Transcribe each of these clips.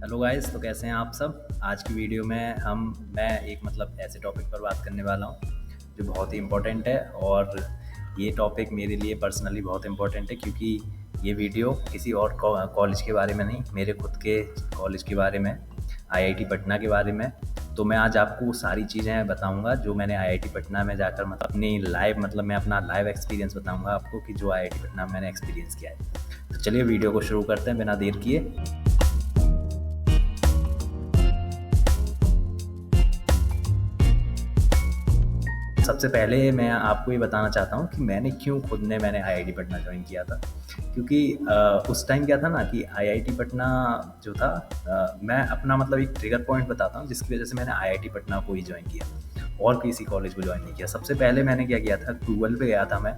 Hello guys, तो कैसे हैं आप सब। आज की वीडियो में मैं एक ऐसे टॉपिक पर बात करने वाला हूँ जो बहुत ही इम्पोर्टेंट है। और ये टॉपिक मेरे लिए पर्सनली बहुत इम्पोर्टेंट है, क्योंकि ये वीडियो किसी और कॉलेज के बारे में नहीं, मेरे खुद के कॉलेज के बारे में, आईआईटी पटना के बारे में। तो मैं आज आपको वो सारी चीज़ें बताऊंगा जो मैंने आईआईटी पटना में जाकर अपनी लाइव मैं अपना लाइव एक्सपीरियंस बताऊंगा आपको कि जो आईआईटी पटना में मैंने एक्सपीरियंस किया है। तो चलिए वीडियो को शुरू करते हैं बिना देर किए। सबसे पहले मैं आपको ये बताना चाहता हूँ कि मैंने आईआईटी पटना ज्वाइन किया था। क्योंकि उस टाइम क्या था ना कि आईआईटी पटना जो था, मैं अपना एक ट्रिगर पॉइंट बताता हूँ जिसकी वजह से मैंने आईआईटी पटना को ही ज्वाइन किया और किसी कॉलेज को ज्वाइन नहीं किया। सबसे पहले मैंने क्या किया था, गूगल पे गया था मैं,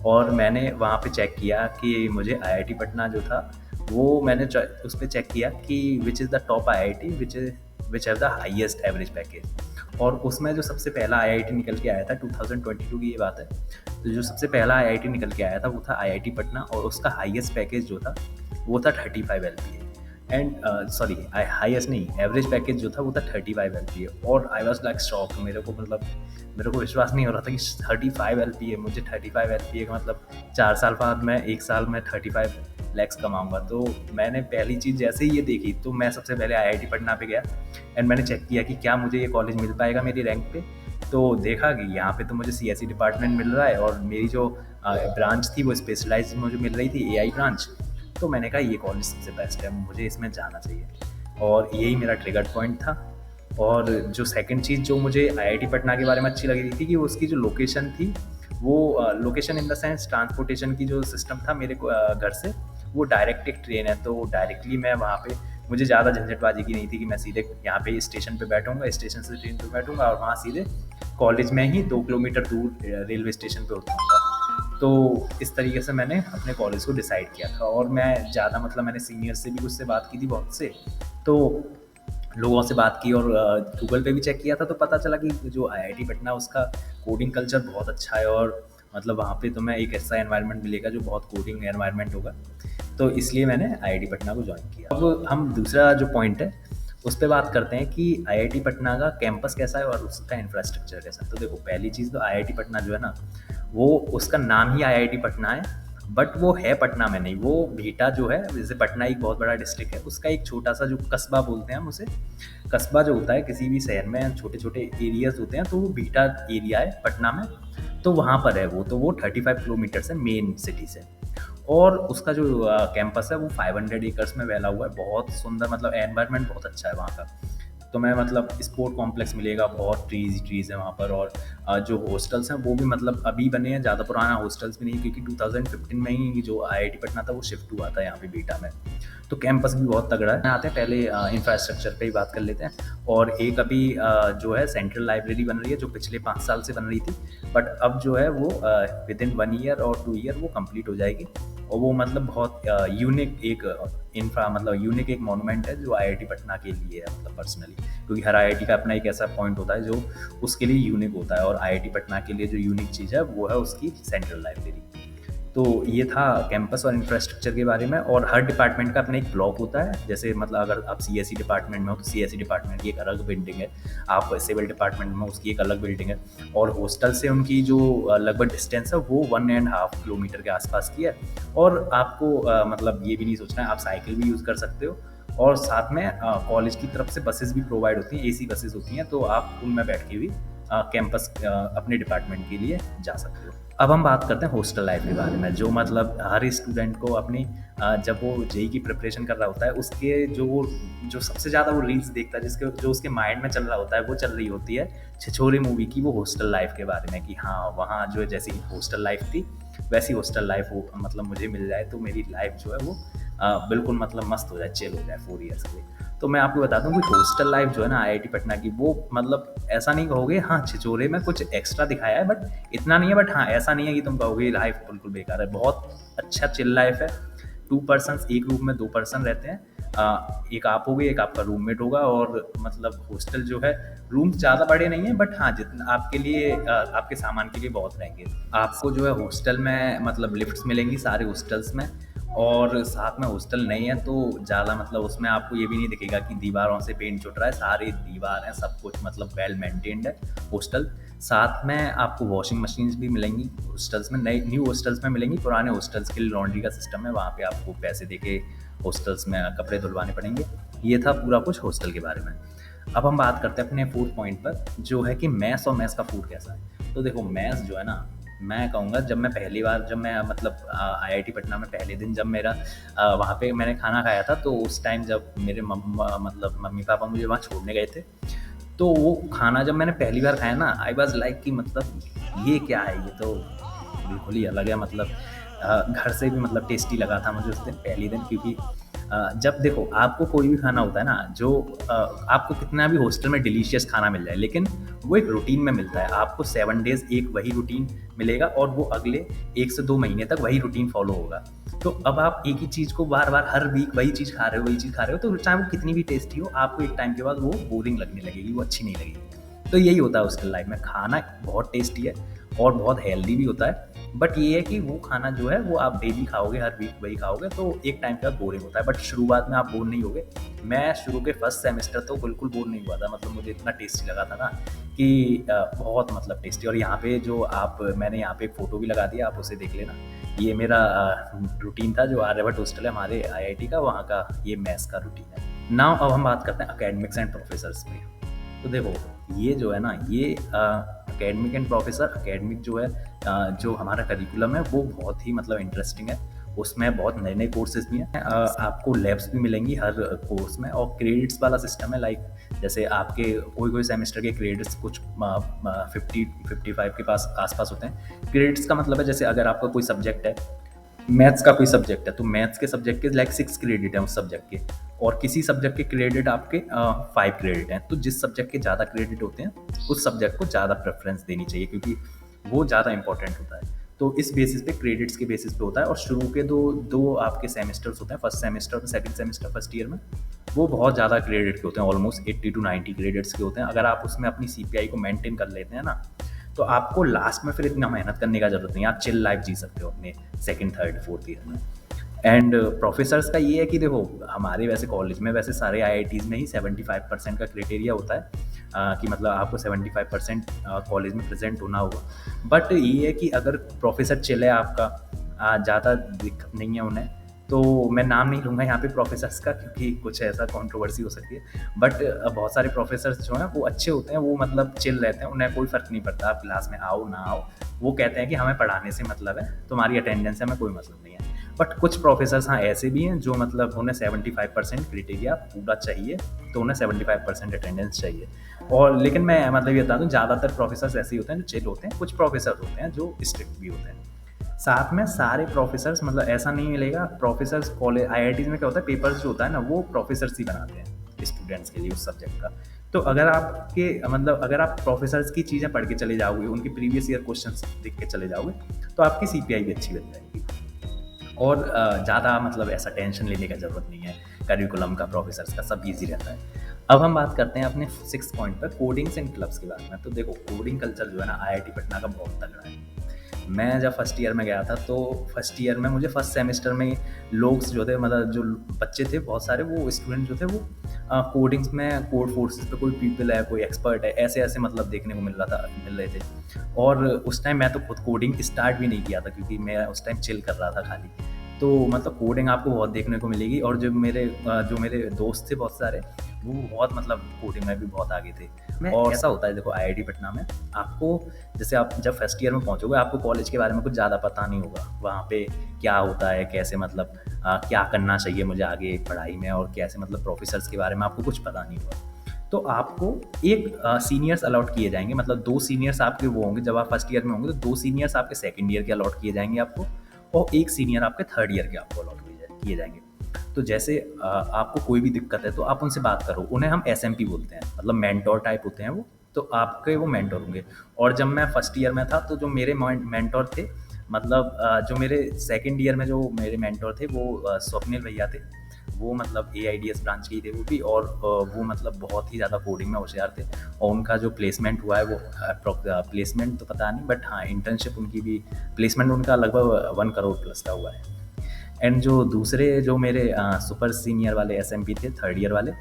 और मैंने वहाँ पे चेक किया कि मुझे आईआईटी पटना जो था वो मैंने उस पर चेक किया कि which is the top IIT which have the highest average package. और उसमें जो सबसे पहला आईआईटी निकल के आया था, 2022 की ये बात है, तो जो सबसे पहला आईआईटी निकल के आया था वो था आईआईटी पटना, और उसका हाईएस्ट पैकेज जो था वो था 35 LPA। एंड सॉरी, हाईएस्ट नहीं, एवरेज पैकेज जो था वो था 35 LPA। और आई वॉज लाइक शॉक, मेरे को विश्वास नहीं हो रहा था कि 35 LPA, मुझे 35 LPA का 4 साल बाद मैं 1 साल में 35 लैक्स कमाऊंगा। तो मैंने पहली चीज़ जैसे ही ये देखी तो मैं सबसे पहले आईआईटी पटना पे गया एंड मैंने चेक किया कि क्या मुझे ये कॉलेज मिल पाएगा मेरी रैंक पे। तो देखा कि यहाँ पे तो मुझे सीएसई डिपार्टमेंट मिल रहा है और मेरी जो ब्रांच थी वो स्पेशलाइज मुझे मिल रही थी, एआई ब्रांच। तो मैंने कहा ये कॉलेज सबसे बेस्ट है, मुझे इसमें जाना चाहिए, और यही मेरा ट्रिगर पॉइंट था। और जो सेकंड चीज़ जो मुझे आईआईटी पटना के बारे में अच्छी लग रही थी कि उसकी जो लोकेशन थी, वो location in the sense transportation की जो सिस्टम था मेरे घर से, वो डायरेक्ट एक ट्रेन है, तो डायरेक्टली मैं वहाँ पे, मुझे ज़्यादा झंझटबाजी की नहीं थी कि मैं सीधे यहाँ पे स्टेशन पे बैठूंगा, स्टेशन से ट्रेन पे बैठूंगा और वहाँ सीधे कॉलेज में ही 2 किलोमीटर दूर रेलवे स्टेशन पे उतरूँगा। तो इस तरीके से मैंने अपने कॉलेज को डिसाइड किया था। और मैं ज़्यादा मैंने सीनियर से भी कुछ से बात की थी, बहुत से तो लोगों से बात की, और गूगल पे भी चेक किया था, तो पता चला कि जो आईआईटी पटना उसका कोडिंग कल्चर बहुत अच्छा है, और वहाँ पे तुम्हें एक ऐसा एनवायरनमेंट मिलेगा जो बहुत कोडिंग एनवायरनमेंट होगा। तो इसलिए मैंने आईआईटी पटना को ज्वाइन किया। अब हम दूसरा जो पॉइंट है उस पर बात करते हैं कि आईआईटी पटना का कैंपस कैसा है और उसका इंफ्रास्ट्रक्चर कैसा है। तो देखो, पहली चीज़ तो आईआईटी पटना जो है ना, वो उसका नाम ही आईआईटी पटना है, बट वो है पटना में नहीं, वो भीटा जो है, जैसे पटना एक बहुत बड़ा डिस्ट्रिक्ट है, उसका एक छोटा सा जो कस्बा बोलते हैं हम उसे, कस्बा जो होता है किसी भी शहर में, छोटे छोटे एरियाज होते हैं, तो वो भीटा एरिया है पटना में। तो वहाँ पर है वो, तो वो 35 किलोमीटर है मेन सिटी से। और उसका जो कैंपस है वो 500 एकर्स में फैला हुआ है, बहुत सुंदर, एनवायरनमेंट बहुत अच्छा है वहाँ का। तो मैं स्पोर्ट कॉम्प्लेक्स मिलेगा, बहुत ट्रीज़ है वहाँ पर। और जो हॉस्टल्स हैं वो भी अभी बने हैं, ज़्यादा पुराना हॉस्टल्स भी नहीं, क्योंकि 2015 में ही जो आईआईटी पटना था वो शिफ्ट हुआ था यहाँ पे बीटा में। तो कैंपस भी बहुत तगड़ा है। आते हैं पहले इंफ्रास्ट्रक्चर पे ही बात कर लेते हैं। और एक अभी जो है सेंट्रल लाइब्रेरी बन रही है, जो पिछले 5 साल से बन रही थी, बट अब जो है वो विद इन 1 ईयर और 2 ईयर वो कंप्लीट हो जाएगी। और वो बहुत यूनिक एक यूनिक एक मॉन्यूमेंट है जो आईआईटी पटना के लिए है, पर्सनली, क्योंकि हर आईआईटी का अपना एक ऐसा पॉइंट होता है जो उसके लिए यूनिक होता है, और आईआईटी पटना के लिए जो यूनिक चीज़ है वो है उसकी सेंट्रल लाइब्रेरी। तो ये था कैंपस और इंफ्रास्ट्रक्चर के बारे में। और हर डिपार्टमेंट का अपना एक ब्लॉक होता है, जैसे अगर आप सीएसई डिपार्टमेंट में हो तो सीएसई डिपार्टमेंट की एक अलग बिल्डिंग है, आप सिविल डिपार्टमेंट में उसकी एक अलग बिल्डिंग है। और हॉस्टल से उनकी जो लगभग डिस्टेंस है वो 1.5 किलोमीटर के आसपास की है। और आपको ये भी नहीं सोचना है, आप साइकिल भी यूज़ कर सकते हो, और साथ में कॉलेज की तरफ से बसेस भी प्रोवाइड होती हैं, एसी बसेस होती हैं, तो आप उनमें बैठ के भी कैंपस अपने डिपार्टमेंट के लिए जा सकते हो। अब हम बात करते हैं हॉस्टल लाइफ के बारे में, जो हर स्टूडेंट को अपनी जब वो जेई की प्रिपरेशन कर रहा होता है, उसके जो सबसे ज़्यादा वो रील्स देखता है, जिसके जो उसके माइंड में चल रहा होता है, वो चल रही होती है छिछोरे मूवी की, वो हॉस्टल लाइफ के बारे में, कि हाँ वहाँ जो है जैसी हॉस्टल लाइफ थी वैसी हॉस्टल लाइफ हो, मुझे मिल जाए तो मेरी लाइफ जो है वो बिल्कुल मस्त हो जाए, चिल हो जाए 4 ईयर्स के लिए। तो मैं आपको बता दूं कि हॉस्टल लाइफ जो है ना आईआईटी पटना की, वो ऐसा नहीं कहोगे हाँ छिछोरे में कुछ एक्स्ट्रा दिखाया है, बट इतना नहीं है, बट हाँ ऐसा नहीं है कि तुम कहोगे लाइफ बिल्कुल बेकार है, बहुत अच्छा चिल लाइफ है। 2 पर्सन एक रूम में 2 पर्सन रहते हैं, एक आप होगे, एक आपका रूममेट होगा। और हॉस्टल जो है, रूम ज़्यादा बड़े नहीं है, बट हाँ जितना आपके लिए आपके सामान के लिए बहुत रहेंगे। आपको जो है हॉस्टल में लिफ्ट्स मिलेंगी सारे हॉस्टल्स में, और साथ में हॉस्टल नहीं है तो ज़्यादा मतलब उसमें आपको ये भी नहीं दिखेगा कि दीवारों से पेंट छूट रहा है, सारी दीवार हैं, सब कुछ मतलब वेल मेंटेन्ड है हॉस्टल। साथ में आपको वॉशिंग मशीन्स भी मिलेंगी हॉस्टल्स में, नई न्यू हॉस्टल्स में मिलेंगी, पुराने हॉस्टल्स के लिए लॉन्ड्री का सिस्टम है, वहाँ पे आपको पैसे देके हॉस्टल्स में कपड़े धुलवाने पड़ेंगे। ये था पूरा कुछ हॉस्टल के बारे में। अब हम बात करते हैं अपने फूड पॉइंट पर, जो है कि मेस और मेस का फूड कैसा है। तो देखो मेस जो है ना, मैं कहूँगा जब मैं पहली बार जब मैं मतलब आईआईटी पटना में पहले दिन जब मेरा वहाँ पे मैंने खाना खाया था, तो उस टाइम जब मेरे मतलब मम्मी पापा मुझे वहाँ छोड़ने गए थे, तो वो खाना जब मैंने पहली बार खाया ना, आई वाज़ लाइक कि मतलब ये क्या है, ये तो बिल्कुल ही अलग है। मतलब घर से भी मतलब टेस्टी लगा था मुझे उस दिन पहले दिन, क्योंकि जब देखो आपको कोई भी खाना होता है ना, जो आपको कितना भी हॉस्टल में डिलीशियस खाना मिल जाए, लेकिन वो एक रूटीन में मिलता है। आपको 7 डेज़ एक वही रूटीन मिलेगा और वो अगले 1 से 2 महीने तक वही रूटीन फ़ॉलो होगा। तो अब आप एक ही चीज़ को बार-बार हर वीक वही चीज़ खा रहे हो, वही चीज़ खा रहे हो, तो चाहे वो कितनी भी टेस्टी हो, आपको एक टाइम के बाद वो बोरिंग लगने लगेगी, वो अच्छी नहीं लगेगी। तो यही होता है हॉस्टल लाइफ़ में, खाना बहुत टेस्टी है और बहुत हेल्दी भी होता है। बट ये है कि वो खाना जो है वो आप डेली खाओगे, हर वीक वही खाओगे, तो एक टाइम के बाद बोरिंग होता है। बट शुरुआत में आप बोर नहीं होगे। मैं शुरू के फर्स्ट सेमेस्टर तो बिल्कुल बोर नहीं हुआ था, मतलब मुझे इतना टेस्टी लगा था ना कि बहुत मतलब टेस्टी। और यहाँ पे जो आप मैंने यहाँ पे एक फ़ोटो भी लगा दिया, आप उसे देख लेना। ये मेरा रूटीन था जो आर्यभट्ट हॉस्टल है हमारे आईआईटी का, वहाँ का ये मेस का रूटीन है। नाउ अब हम बात करते हैं एकेडमिक्स एंड प्रोफेसर्स पे। तो देखो ये जो है ना, ये एकेडमिक एंड प्रोफेसर, एकेडमिक जो है जो हमारा करिकुलम है वो बहुत ही मतलब इंटरेस्टिंग है। उसमें बहुत नए-नए कोर्सेज़ भी हैं। आपको लैब्स भी मिलेंगी हर कोर्स में, और क्रेडिट्स वाला सिस्टम है। लाइक जैसे आपके कोई-कोई सेमेस्टर के क्रेडिट्स कुछ 50-55 के पास आस-पास होते हैं। क्रेडिट्स का मतलब है जैसे अगर आपका कोई सब्जेक्ट है, मैथ्स का कोई सब्जेक्ट है, तो मैथ्स के सब्जेक्ट के लाइक 6 क्रेडिट हैं उस सब्जेक्ट के, और किसी सब्जेक्ट के क्रेडिट आपके 5 क्रेडिट हैं। तो जिस सब्जेक्ट के ज़्यादा क्रेडिट होते हैं, उस सब्जेक्ट को ज़्यादा प्रेफ़रेंस देनी चाहिए, क्योंकि वो ज़्यादा इंपॉर्टेंट होता है। तो इस बेसिस पे, क्रेडिट्स के बेसिस पे होता है। और शुरू के दो आपके सेमेस्टर्स होते हैं, फर्स्ट सेमेस्टर और सेकंड सेमेस्टर फर्स्ट ईयर में, वो बहुत ज़्यादा क्रेडिट के होते हैं, ऑलमोस्ट 80 टू 90 क्रेडिट्स के होते हैं। अगर आप उसमें अपनी सीपीआई को मेंटेन कर लेते हैं ना, तो आपको लास्ट में फिर इतना मेहनत करने का ज़रूरत नहीं है, आप चिल लाइफ जी सकते हो अपने सेकंड, थर्ड, फोर्थ ईयर में। एंड प्रोफेसर्स का ये है कि देखो हमारे वैसे कॉलेज में वैसे सारे आईआईटीज़ में ही 75% का क्राइटेरिया होता है, कि मतलब आपको 75% कॉलेज में प्रेजेंट होना होगा। बट ये है कि अगर प्रोफेसर चिल है आपका, ज़्यादा दिक्कत नहीं है उन्हें, तो मैं नाम नहीं लूँगा यहाँ पे प्रोफेसर्स का, क्योंकि कुछ ऐसा कंट्रोवर्सी हो सकती है। बट बहुत सारे प्रोफेसर्स जो हैं वो अच्छे होते हैं, वो मतलब चिल रहते हैं, उन्हें कोई फ़र्क नहीं पड़ता आप क्लास में आओ ना आओ। वो कहते हैं कि हमें पढ़ाने से मतलब है, तुम्हारी अटेंडेंस से हमें कोई मतलब नहीं है। बट कुछ प्रोफेसर्स हाँ ऐसे भी हैं जो मतलब उन्हें 75% क्राइटेरिया पूरा चाहिए, तो उन्हें 75% अटेंडेंस चाहिए। और लेकिन मैं मतलब ये बता दूँ, ज़्यादातर प्रोफेसर्स ऐसे ही होते हैं जो चिल होते हैं, कुछ प्रोफेसर होते हैं जो स्ट्रिक्ट भी होते हैं। साथ में सारे प्रोफेसर्स मतलब ऐसा नहीं मिलेगा। प्रोफेसर्स कॉलेज आईआईटीज़ में क्या होता है, पेपर्स जो होता है ना, वो प्रोफेसर्स ही बनाते हैं स्टूडेंट्स के लिए उस सब्जेक्ट का। तो अगर आपके मतलब अगर आप प्रोफेसर्स की चीज़ें पढ़ के चले जाओगे, उनके प्रीवियस ईयर क्वेश्चंस देख के चले जाओगे, तो आपकी सीपीआई भी अच्छी बन जाएगी। और ज़्यादा मतलब ऐसा टेंशन लेने का ज़रूरत नहीं है करिकुलम का, प्रोफेसर्स का सब ईजी रहता है। अब हम बात करते हैं अपने 6 पॉइंट पर, कोडिंग्स एंड क्लब्स के बारे में। तो देखो कोडिंग कल्चर जो है ना आईआईटी पटना का बहुत तगड़ा है। मैं जब फर्स्ट ईयर में गया था, तो फर्स्ट ईयर में मुझे फर्स्ट सेमेस्टर में लोग जो थे, मतलब जो बच्चे थे बहुत सारे, वो स्टूडेंट जो थे वो कोडिंग्स में, कोड फोर्सेस पे कोई पीपल है, कोई एक्सपर्ट है, ऐसे ऐसे मतलब देखने को मिल रहे थे। और उस टाइम मैं तो खुद कोडिंग स्टार्ट भी नहीं किया था, क्योंकि मैं उस टाइम चिल कर रहा था खाली। तो मतलब कोडिंग आपको बहुत देखने को मिलेगी। और जो मेरे दोस्त थे बहुत सारे, वो बहुत मतलब कोडिंग में भी बहुत आगे थे। और ऐसा होता है देखो आईआईटी पटना में, आपको जैसे आप जब फर्स्ट ईयर में पहुंचोगे, आपको कॉलेज के बारे में कुछ ज़्यादा पता नहीं होगा, वहाँ पे क्या होता है, कैसे मतलब क्या करना चाहिए मुझे आगे पढ़ाई में, और कैसे मतलब प्रोफेसर्स के बारे में आपको कुछ पता नहीं होगा। तो आपको एक सीनियर्स अलॉट किए जाएंगे, मतलब 2 सीनियर्स आपके वो होंगे। जब आप फर्स्ट ईयर में होंगे तो 2 सीनियर्स आपके सेकंड ईयर के अलॉट किए जाएंगे आपको, और 1 सीनियर आपके थर्ड ईयर के आपको अलॉट किए जाएंगे। तो जैसे आपको कोई भी दिक्कत है तो आप उनसे बात करो, उन्हें हम एसएमपी बोलते हैं, मतलब मेंटोर टाइप होते हैं वो, तो आपके वो मेंटोर होंगे। और जब मैं फर्स्ट ईयर में था, तो जो मेरे मेंटोर थे, मतलब जो मेरे सेकंड ईयर में जो मेरे मेंटोर थे, वो स्वप्निल भैया थे। वो मतलब एआईडीएस ब्रांच के ही थे वो भी, और वो मतलब बहुत ही ज़्यादा कोडिंग में होशियार थे। और उनका जो प्लेसमेंट हुआ है वो प्लेसमेंट तो पता नहीं, बट हाँ इंटर्नशिप उनकी भी, प्लेसमेंट उनका लगभग 1 करोड़ प्लस का हुआ है। एंड जो दूसरे जो मेरे सुपर सीनियर वाले एसएमपी थे, थर्ड ईयर वाले,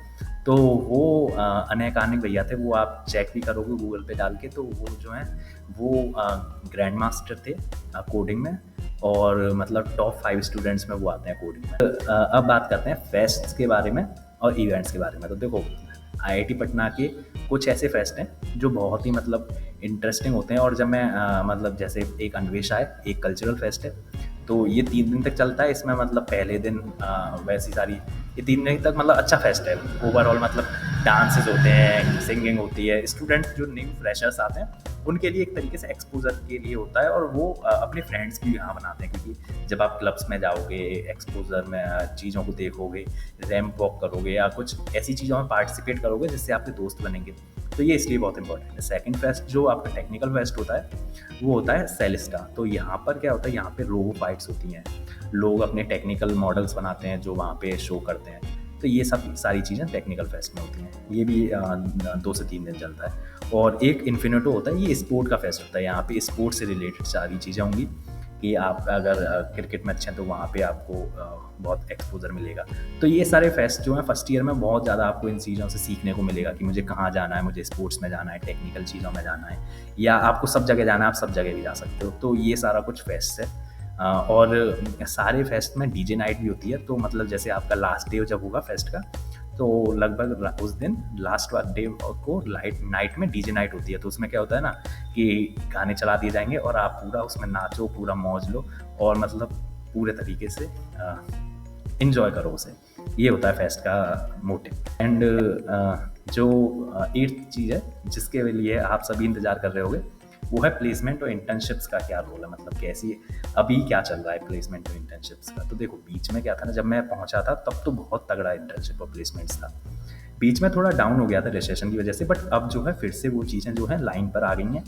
तो वो अनैकानिक भैया थे। वो आप चेक भी करोगे गूगल पे डाल के, तो वो जो हैं वो ग्रैंड मास्टर थे कोडिंग में, और मतलब टॉप 5 स्टूडेंट्स में वो आते हैं कोडिंग में। अब बात करते हैं फेस्ट्स के बारे में और इवेंट्स के बारे में। तो देखो, आईआईटी पटना के कुछ ऐसे फेस्ट हैं जो बहुत ही मतलब इंटरेस्टिंग होते हैं। और जब मैं मतलब जैसे एक अन्वेषा है, एक कल्चरल फेस्ट है, तो ये 3 दिन तक चलता है। इसमें मतलब पहले दिन वैसी सारी, ये 3 दिन तक मतलब अच्छा फेस्ट है ओवरऑल। मतलब डांसेस होते हैं, सिंगिंग होती है। स्टूडेंट जो न्यू फ्रेशर्स आते हैं उनके लिए एक तरीके से एक्सपोजर के लिए होता है, और वो अपने फ्रेंड्स भी यहाँ बनाते हैं, क्योंकि जब आप क्लब्स में जाओगे, एक्सपोजर में चीज़ों को देखोगे, रैंप वॉक करोगे या कुछ ऐसी चीज़ों में पार्टिसिपेट करोगे जिससे आपके दोस्त बनेंगे, तो ये इसलिए बहुत इंपॉर्टेंट है। सेकंड फेस्ट जो आपका टेक्निकल फेस्ट होता है वो होता है सेलेस्टा। तो यहाँ पर क्या होता है, यहाँ पे रोबो फाइट्स होती हैं, लोग अपने टेक्निकल मॉडल्स बनाते हैं जो वहाँ पे शो करते हैं। तो ये सब सारी चीज़ें टेक्निकल फेस्ट में होती हैं। ये भी 2 से 3 दिन चलता है। और एक इन्फिनिटो होता है, ये स्पोर्ट का फेस्ट होता है। यहाँ पे स्पोर्ट से रिलेटेड सारी चीज़ें होंगी कि आप अगर क्रिकेट में अच्छे हैं तो वहाँ पे आपको बहुत एक्सपोजर मिलेगा। तो ये सारे फेस्ट जो हैं फर्स्ट ईयर में बहुत ज़्यादा आपको इन चीज़ों से सीखने को मिलेगा कि मुझे कहाँ जाना है, मुझे स्पोर्ट्स में जाना है, टेक्निकल चीज़ों में जाना है, या आपको सब जगह जाना है, आप सब जगह भी जा सकते हो। तो ये सारा कुछ फेस्ट है। और सारे फेस्ट में डीजे नाइट भी होती है। तो मतलब जैसे आपका लास्ट डे जब होगा फेस्ट का, तो लगभग उस दिन लास्ट डे को नाइट में डीजे नाइट होती है। तो उसमें क्या होता है ना कि गाने चला दिए जाएंगे और आप पूरा उसमें नाचो, पूरा मौज लो, और मतलब पूरे तरीके से इन्जॉय करो उसे। ये होता है फेस्ट का मोटिव। एंड जो 8th चीज़ है जिसके लिए आप सभी इंतज़ार कर रहे होगे, वो है प्लेसमेंट और इंटर्नशिप्स का क्या रोल है, मतलब कैसी अभी क्या चल रहा है प्लेसमेंट और इंटर्नशिप्स का। तो देखो, बीच में क्या था ना, जब मैं पहुंचा था तब तो बहुत तगड़ा इंटर्नशिप और प्लेसमेंट्स था। बीच में थोड़ा डाउन हो गया था रिसेशन की वजह से, बट अब जो है फिर से वो चीज़ें जो है लाइन पर आ गई हैं।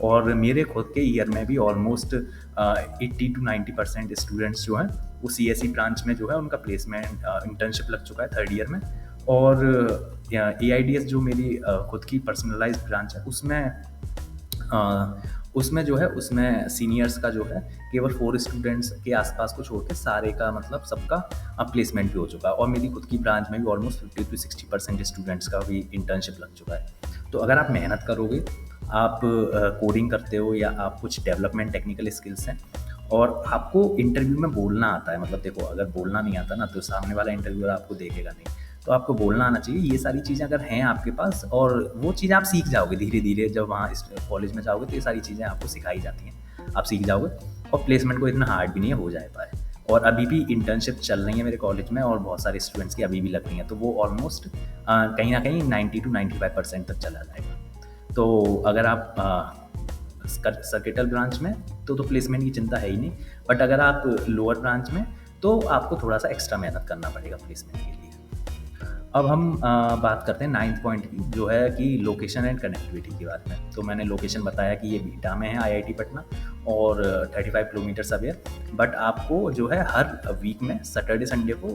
और मेरे खुद के ईयर में भी ऑलमोस्ट 80 to 90% स्टूडेंट्स जो हैं वो सीएसई ब्रांच में जो है उनका प्लेसमेंट इंटर्नशिप लग चुका है थर्ड ईयर में। और एआईडीएस जो मेरी खुद की पर्सनलाइज्ड ब्रांच है, उसमें जो है उसमें सीनियर्स का जो है केवल 4 स्टूडेंट्स के आसपास को छोड़ के सारे का मतलब सबका प्लेसमेंट भी हो चुका है। और मेरी खुद की ब्रांच में भी ऑलमोस्ट 50 to 60% स्टूडेंट्स का भी इंटर्नशिप लग चुका है। तो अगर आप मेहनत करोगे, आप कोडिंग करते हो या आप कुछ डेवलपमेंट टेक्निकल स्किल्स हैं, और आपको इंटरव्यू में बोलना आता है, मतलब देखो अगर बोलना नहीं आता ना तो सामने वाला इंटरव्यूअर आपको देखेगा नहीं। तो आपको बोलना आना चाहिए। ये सारी चीज़ें अगर हैं आपके पास, और वो चीज़ें आप सीख जाओगे धीरे धीरे, जब वहाँ कॉलेज में जाओगे तो ये सारी चीज़ें आपको सिखाई जाती हैं, आप सीख जाओगे। और प्लेसमेंट को इतना हार्ड भी नहीं है, हो जाए पाए। और अभी भी इंटर्नशिप चल रही है मेरे कॉलेज में, और बहुत सारे स्टूडेंट्स की अभी भी लग रही हैं। तो वो ऑलमोस्ट कहीं ना कहीं 90 to 95% तक चला जाएगा। तो अगर आप सर्किटल ब्रांच में तो प्लेसमेंट की चिंता है ही नहीं। बट अगर आप लोअर ब्रांच में, तो आपको थोड़ा सा एक्स्ट्रा मेहनत करना पड़ेगा प्लेसमेंट के लिए। अब हम बात करते हैं 9th पॉइंट की, जो है कि लोकेशन एंड कनेक्टिविटी के बारे में। तो मैंने लोकेशन बताया कि ये बीटा में है आईआईटी पटना, और 35 किलोमीटर अवे। बट आपको जो है हर वीक में सैटरडे संडे को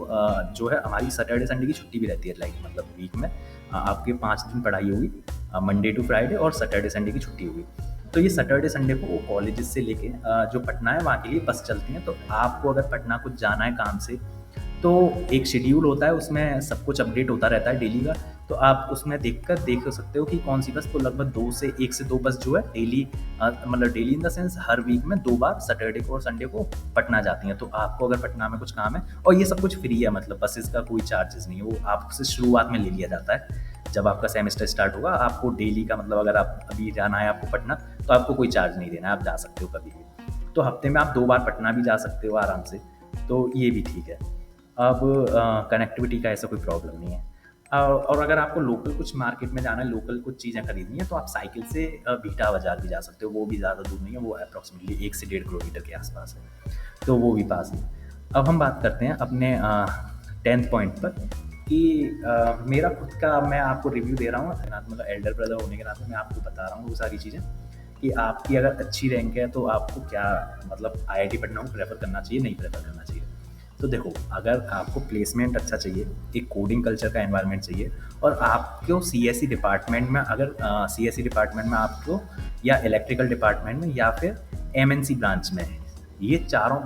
जो है, हमारी सैटरडे संडे की छुट्टी भी रहती है। लाइक मतलब वीक में आपके 5 दिन पढ़ाई होगी, मंडे टू फ्राइडे, और सैटरडे संडे की छुट्टी होगी। तो ये सैटरडे संडे को कॉलेज से लेके जो पटना है वहाँ के लिए बस चलती हैं। तो आपको अगर पटना कुछ जाना है काम से, तो एक शेड्यूल होता है, उसमें सब कुछ अपडेट होता रहता है डेली का। तो आप उसमें देख सकते हो कि कौन सी बस। तो लगभग 1 से 2 बस जो है डेली, मतलब डेली इन द सेंस हर वीक में 2 बार सैटरडे को और संडे को पटना जाती हैं। तो आपको अगर पटना में कुछ काम है, और ये सब कुछ फ्री है, मतलब बसेस का कोई चार्जेस नहीं है, वो आपसे शुरुआत में ले लिया जाता है। जब आपका सेमेस्टर स्टार्ट होगा, आपको डेली का मतलब अगर आप अभी जाना है आपको पटना, तो आपको कोई चार्ज नहीं देना है, आप जा सकते हो कभी भी। तो हफ्ते में आप 2 बार पटना भी जा सकते हो आराम से। तो ये भी ठीक है। अब कनेक्टिविटी का ऐसा कोई प्रॉब्लम नहीं है। और अगर आपको लोकल कुछ मार्केट में जाना है, लोकल कुछ चीज़ें खरीदनी है, तो आप साइकिल से बीटा बाज़ार भी जा सकते हो। वो भी ज़्यादा दूर नहीं है, वो अप्रॉक्सीमेटली 1 से 1.5 किलोमीटर के आसपास है। तो वो भी पास है। अब हम बात करते हैं अपने 10th पॉइंट पर कि मेरा खुद का, मैं आपको रिव्यू दे रहा हूँ, मतलब एल्डर ब्रदर होने के नाते मैं आपको बता रहा हूँ वो सारी चीज़ें, कि आपकी अगर अच्छी रैंक है तो आपको क्या मतलब आईआईटी पटना को प्रेफर करना चाहिए, नहीं प्रेफर करना चाहिए। तो देखो, अगर आपको प्लेसमेंट अच्छा चाहिए, एक कोडिंग कल्चर का एनवायरनमेंट चाहिए, और आपको सीएससी डिपार्टमेंट में, अगर सीएससी डिपार्टमेंट में आपको, या इलेक्ट्रिकल डिपार्टमेंट में, या फिर एमएनसी ब्रांच में ये चारों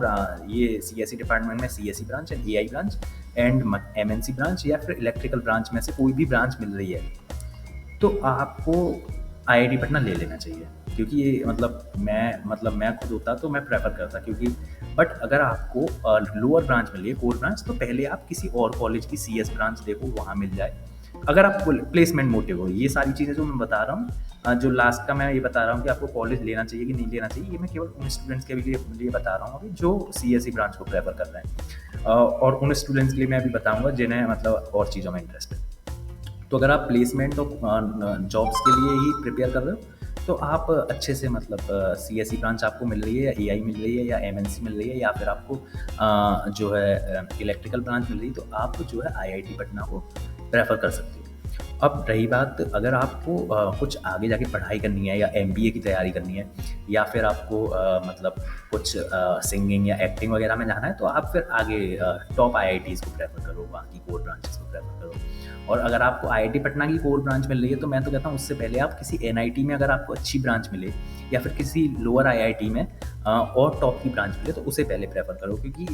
ये सीएसई डिपार्टमेंट में CSE branch and AI branch and MNC branch या फिर इलेक्ट्रिकल ब्रांच में से कोई भी ब्रांच मिल रही है तो आपको आईआईटी पटना ले लेना चाहिए, क्योंकि ये मैं खुद होता तो मैं प्रेफर करता, क्योंकि बट अगर आपको लोअर ब्रांच मिल रही है, कोर ब्रांच, तो पहले आप किसी और कॉलेज की सीएस ब्रांच देखो, वहाँ मिल जाए। अगर आप प्लेसमेंट मोटिव हो, ये सारी चीज़ें जो मैं बता रहा हूँ, जो लास्ट का मैं ये बता रहा हूँ कि आपको कॉलेज लेना चाहिए कि नहीं लेना चाहिए, ये मैं केवल उन स्टूडेंट्स के लिए बता रहा हूँ अभी जो सीएसई ब्रांच को प्रेफर कर रहे हैं, और उन स्टूडेंट्स के लिए मैं अभी बताऊँगा जिन्हें मतलब और चीज़ों में इंटरेस्ट है। तो अगर आप प्लेसमेंट और जॉब्स के लिए ही प्रिपेयर कर रहे हो तो आप अच्छे से मतलब सीएसई ब्रांच आपको मिल रही है या एआई मिल रही है या एमएनसी मिल रही है या फिर आपको जो है इलेक्ट्रिकल ब्रांच मिल रही है, तो आप जो है आईआईटी पटना को प्रेफर कर सकते हो। अब रही बात, अगर आपको कुछ आगे जाके पढ़ाई करनी है या एमबीए की तैयारी करनी है या फिर आपको मतलब कुछ सिंगिंग या एक्टिंग वगैरह में जाना है, तो आप फिर आगे टॉप आईआईटीज़ को प्रेफर करो, वहाँ की कोर ब्रांचेस को प्रेफर करो। और अगर आपको आईआईटी पटना की कोर ब्रांच मिल रही है तो मैं तो कहता हूँ उससे पहले आप किसी एनआईटी में अगर आपको अच्छी ब्रांच मिले या फिर किसी लोअर आईआईटी में और टॉप की ब्रांच मिले तो उसे पहले प्रेफर करो, क्योंकि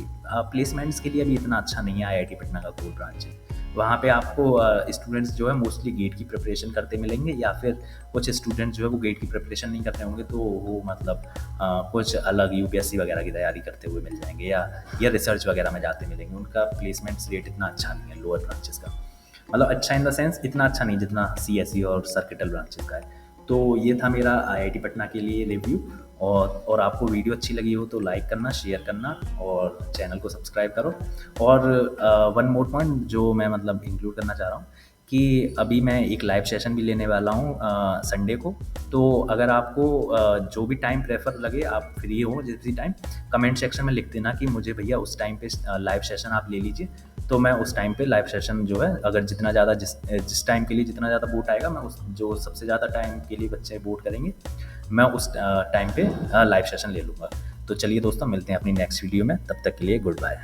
प्लेसमेंट्स के लिए अभी इतना अच्छा नहीं है आईआईटी पटना का कोर ब्रांच है। वहाँ पे आपको स्टूडेंट्स जो है मोस्टली गेट की प्रिपरेशन करते मिलेंगे, या फिर कुछ स्टूडेंट्स जो है वो गेट की प्रिपरेशन नहीं करते होंगे तो वो मतलब कुछ अलग यूपीएससी वगैरह की तैयारी करते हुए मिल जाएंगे, या रिसर्च वगैरह में जाते मिलेंगे। उनका प्लेसमेंट्स रेट इतना अच्छा नहीं है लोअर ब्रांचेस का, मतलब अच्छा इन द सेंस इतना अच्छा नहीं जितना सीएसई और सर्किटल ब्रांचेस का है। तो ये था मेरा आईआईटी पटना के लिए रिव्यू। और आपको वीडियो अच्छी लगी हो तो लाइक करना, शेयर करना और चैनल को सब्सक्राइब करो। और वन मोर पॉइंट जो मैं मतलब इंक्लूड करना चाह रहा हूँ कि अभी मैं एक लाइव सेशन भी लेने वाला हूँ संडे को। तो अगर आपको जो भी टाइम प्रेफर लगे, आप फ्री हो जिस भी टाइम, कमेंट सेक्शन में लिख देना कि मुझे भैया उस टाइम पे लाइव सेशन आप ले लीजिए। तो मैं उस टाइम पे लाइव सेशन जो है, अगर जितना ज़्यादा जिस टाइम के लिए जितना ज़्यादा वोट आएगा, मैं उस जो सबसे ज़्यादा टाइम के लिए बच्चे वोट करेंगे मैं उस टाइम पे लाइव सेशन ले लूँगा। तो चलिए दोस्तों, मिलते हैं अपनी नेक्स्ट वीडियो में, तब तक के लिए गुड बाय।